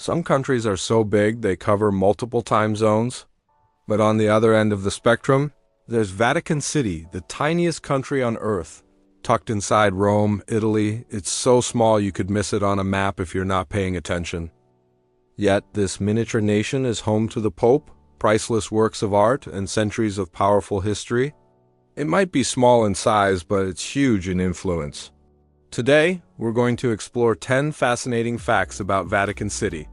Some countries are so big they cover multiple time zones, but on the other end of the spectrum, there's Vatican City, the tiniest country on Earth. Tucked inside Rome, Italy, it's so small you could miss it on a map if you're not paying attention. Yet, this miniature nation is home to the Pope, priceless works of art, and centuries of powerful history. It might be small in size, but it's huge in influence. Today, we're going to explore 10 fascinating facts about Vatican City,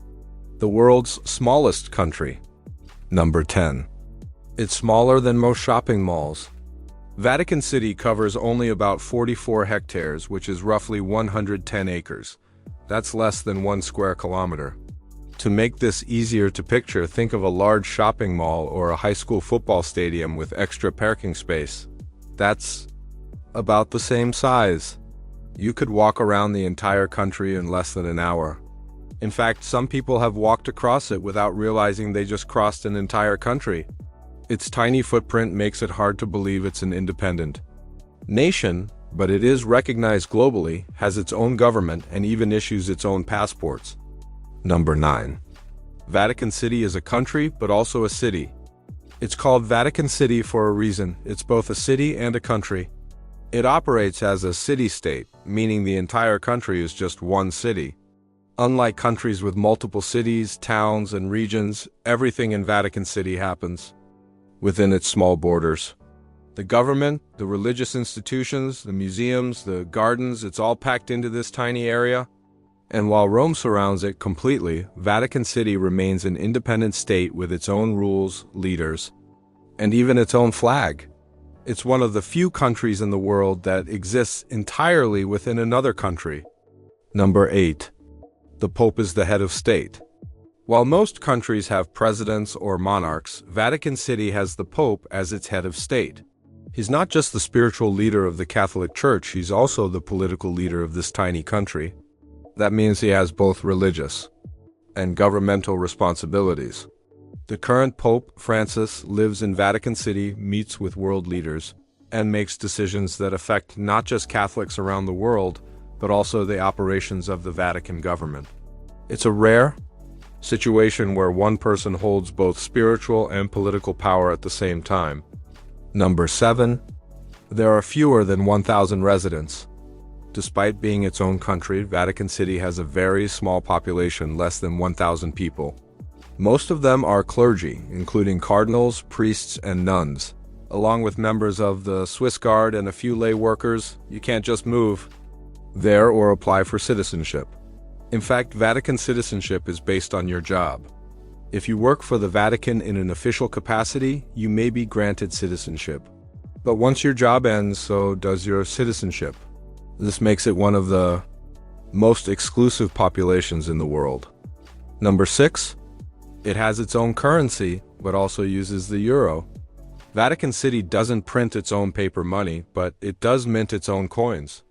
the world's smallest country. Number 10. It's smaller than most shopping malls. Vatican City covers only about 44 hectares, which is roughly 110 acres. That's less than 1 square kilometer. To make this easier to picture, think of a large shopping mall or a high school football stadium with extra parking space. That's about the same size. You could walk around the entire country in less than an hour. In fact, some people have walked across it without realizing they just crossed an entire country. Its tiny footprint makes it hard to believe it's an independent nation, but it is recognized globally, has its own government, and even issues its own passports. Number 9. Vatican City is a country, but also a city. It's called Vatican City for a reason. It's both a city and a country. It operates as a city-state, meaning the entire country is just one city. Unlike countries with multiple cities, towns, and regions, everything in Vatican City happens within its small borders. The government, the religious institutions, the museums, the gardens, it's all packed into this tiny area. And while Rome surrounds it completely, Vatican City remains an independent state with its own rules, leaders, and even its own flag. It's one of the few countries in the world that exists entirely within another country. Number 8. The Pope is the head of state. While most countries have presidents or monarchs, Vatican City has the Pope as its head of state. He's not just the spiritual leader of the Catholic Church, he's also the political leader of this tiny country. That means he has both religious and governmental responsibilities. The current Pope, Francis, lives in Vatican City, meets with world leaders, and makes decisions that affect not just Catholics around the world, but also the operations of the Vatican government. It's a rare situation where one person holds both spiritual and political power at the same time. Number 7. There are fewer than 1,000 residents. Despite being its own country, Vatican City has a very small population, less than 1,000 people. Most of them are clergy, including cardinals, priests, and nuns, along with members of the Swiss Guard and a few lay workers. You can't just move there or apply for citizenship. In fact, Vatican citizenship is based on your job. If you work for the Vatican in an official capacity, you may be granted citizenship. But once your job ends, so does your citizenship. This makes it one of the most exclusive populations in the world. Number 6. It has its own currency, but also uses the euro. Vatican City doesn't print its own paper money, but it does mint its own coins.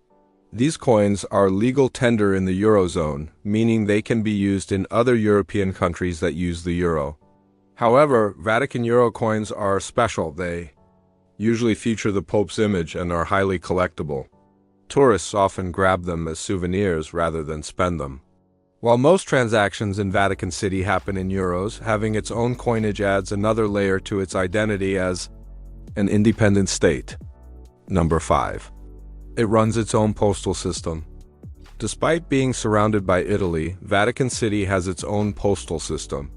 These coins are legal tender in the Eurozone, meaning they can be used in other European countries that use the euro. However, Vatican euro coins are special. They usually feature the Pope's image and are highly collectible. Tourists often grab them as souvenirs rather than spend them. While most transactions in Vatican City happen in euros, having its own coinage adds another layer to its identity as an independent state. Number 5. It runs its own postal system. Despite being surrounded by Italy, Vatican City has its own postal system.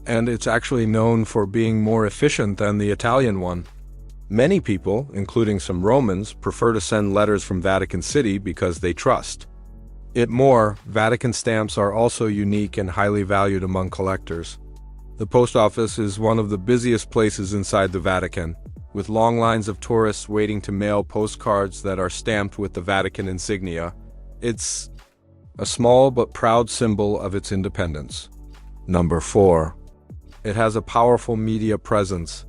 And it's actually known for being more efficient than the Italian one. Many people, including some Romans, prefer to send letters from Vatican City because they trust it more. Vatican stamps are also unique and highly valued among collectors. The post office is one of the busiest places inside the Vatican, with long lines of tourists waiting to mail postcards that are stamped with the Vatican insignia. It's a small but proud symbol of its independence. Number 4. It has a powerful media presence.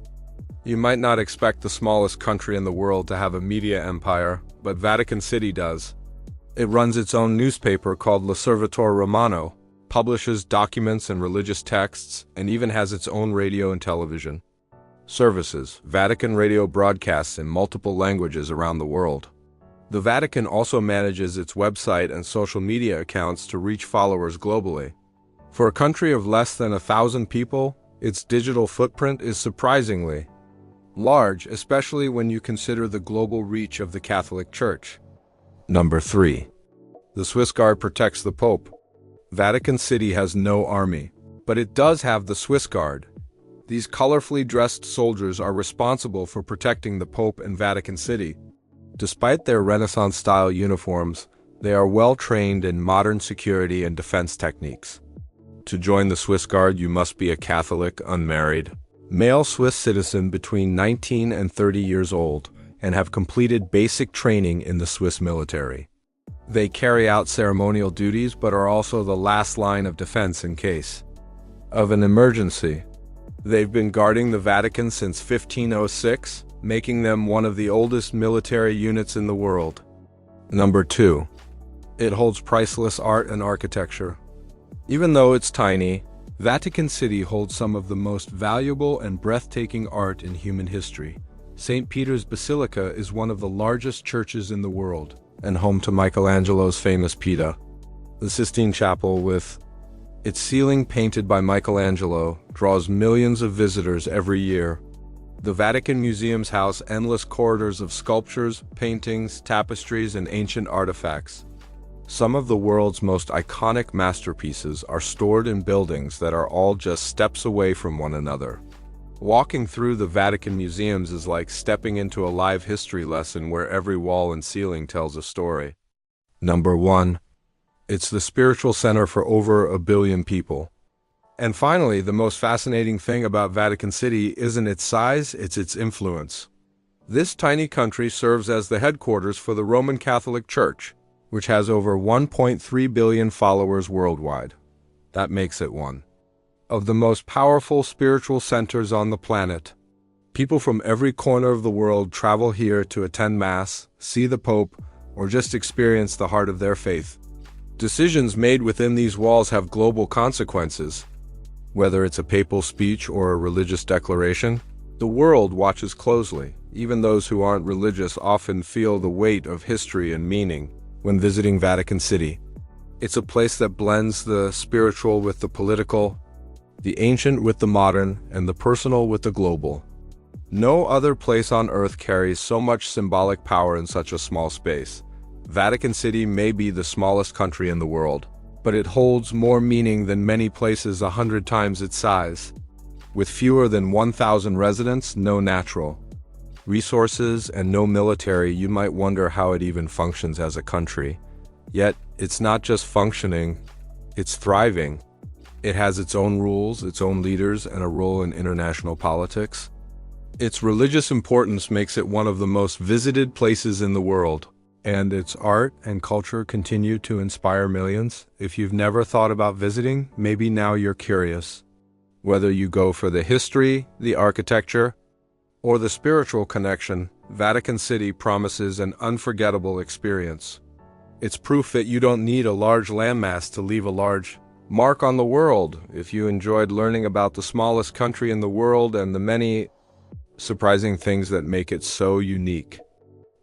You might not expect the smallest country in the world to have a media empire, but Vatican City does. It runs its own newspaper called L'Osservatore Romano, publishes documents and religious texts, and even has its own radio and television services. Vatican Radio broadcasts in multiple languages around the world. The Vatican also manages its website and social media accounts to reach followers globally. For a country of less than 1,000 people, its digital footprint is surprisingly large, especially when you consider the global reach of the Catholic Church. Number 3. The Swiss Guard protects the Pope. Vatican City has no army, but it does have the Swiss Guard. These colorfully dressed soldiers are responsible for protecting the Pope and Vatican City. Despite their Renaissance-style uniforms, they are well-trained in modern security and defense techniques. To join the Swiss Guard, you must be a Catholic, unmarried, male Swiss citizen between 19 and 30 years old, and have completed basic training in the Swiss military. They carry out ceremonial duties but are also the last line of defense in case of an emergency. They've been guarding the Vatican since 1506, making them one of the oldest military units in the world. Number 2. It holds priceless art and architecture. Even though it's tiny, Vatican City holds some of the most valuable and breathtaking art in human history. St. Peter's Basilica is one of the largest churches in the world, and home to Michelangelo's famous Pieta. The Sistine Chapel, with its ceiling painted by Michelangelo, draws millions of visitors every year. The Vatican Museum's house endless corridors of sculptures, paintings, tapestries, and ancient artifacts. Some of the world's most iconic masterpieces are stored in buildings that are all just steps away from one another. Walking through the Vatican museums is like stepping into a live history lesson where every wall and ceiling tells a story. Number 1. It's the spiritual center for over 1 billion people. And finally, the most fascinating thing about Vatican City isn't its size, it's its influence. This tiny country serves as the headquarters for the Roman Catholic Church, which has over 1.3 billion followers worldwide. That makes it one of the most powerful spiritual centers on the planet. People from every corner of the world travel here to attend Mass, see the Pope, or just experience the heart of their faith. Decisions made within these walls have global consequences. Whether it's a papal speech or a religious declaration, the world watches closely. Even those who aren't religious often feel the weight of history and meaning when visiting Vatican City. It's a place that blends the spiritual with the political, the ancient with the modern, and the personal with the global. No other place on earth carries so much symbolic power in such a small space. Vatican City may be the smallest country in the world, but it holds more meaning than many places 100 times its size. With fewer than 1,000 residents, no natural resources, and no military, you might wonder how it even functions as a country. Yet, it's not just functioning, it's thriving. It has its own rules, its own leaders, and a role in international politics. Its religious importance makes it one of the most visited places in the world, and its art and culture continue to inspire millions. If you've never thought about visiting, maybe now you're curious. Whether you go for the history, the architecture, or the spiritual connection, Vatican City promises an unforgettable experience. It's proof that you don't need a large landmass to leave a large mark on the world. If you enjoyed learning about the smallest country in the world and the many surprising things that make it so unique,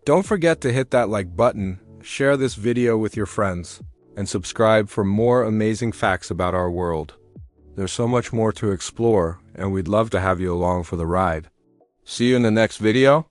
don't forget to hit that like button, share this video with your friends, and subscribe for more amazing facts about our world. There's so much more to explore, and we'd love to have you along for the ride. See you in the next video.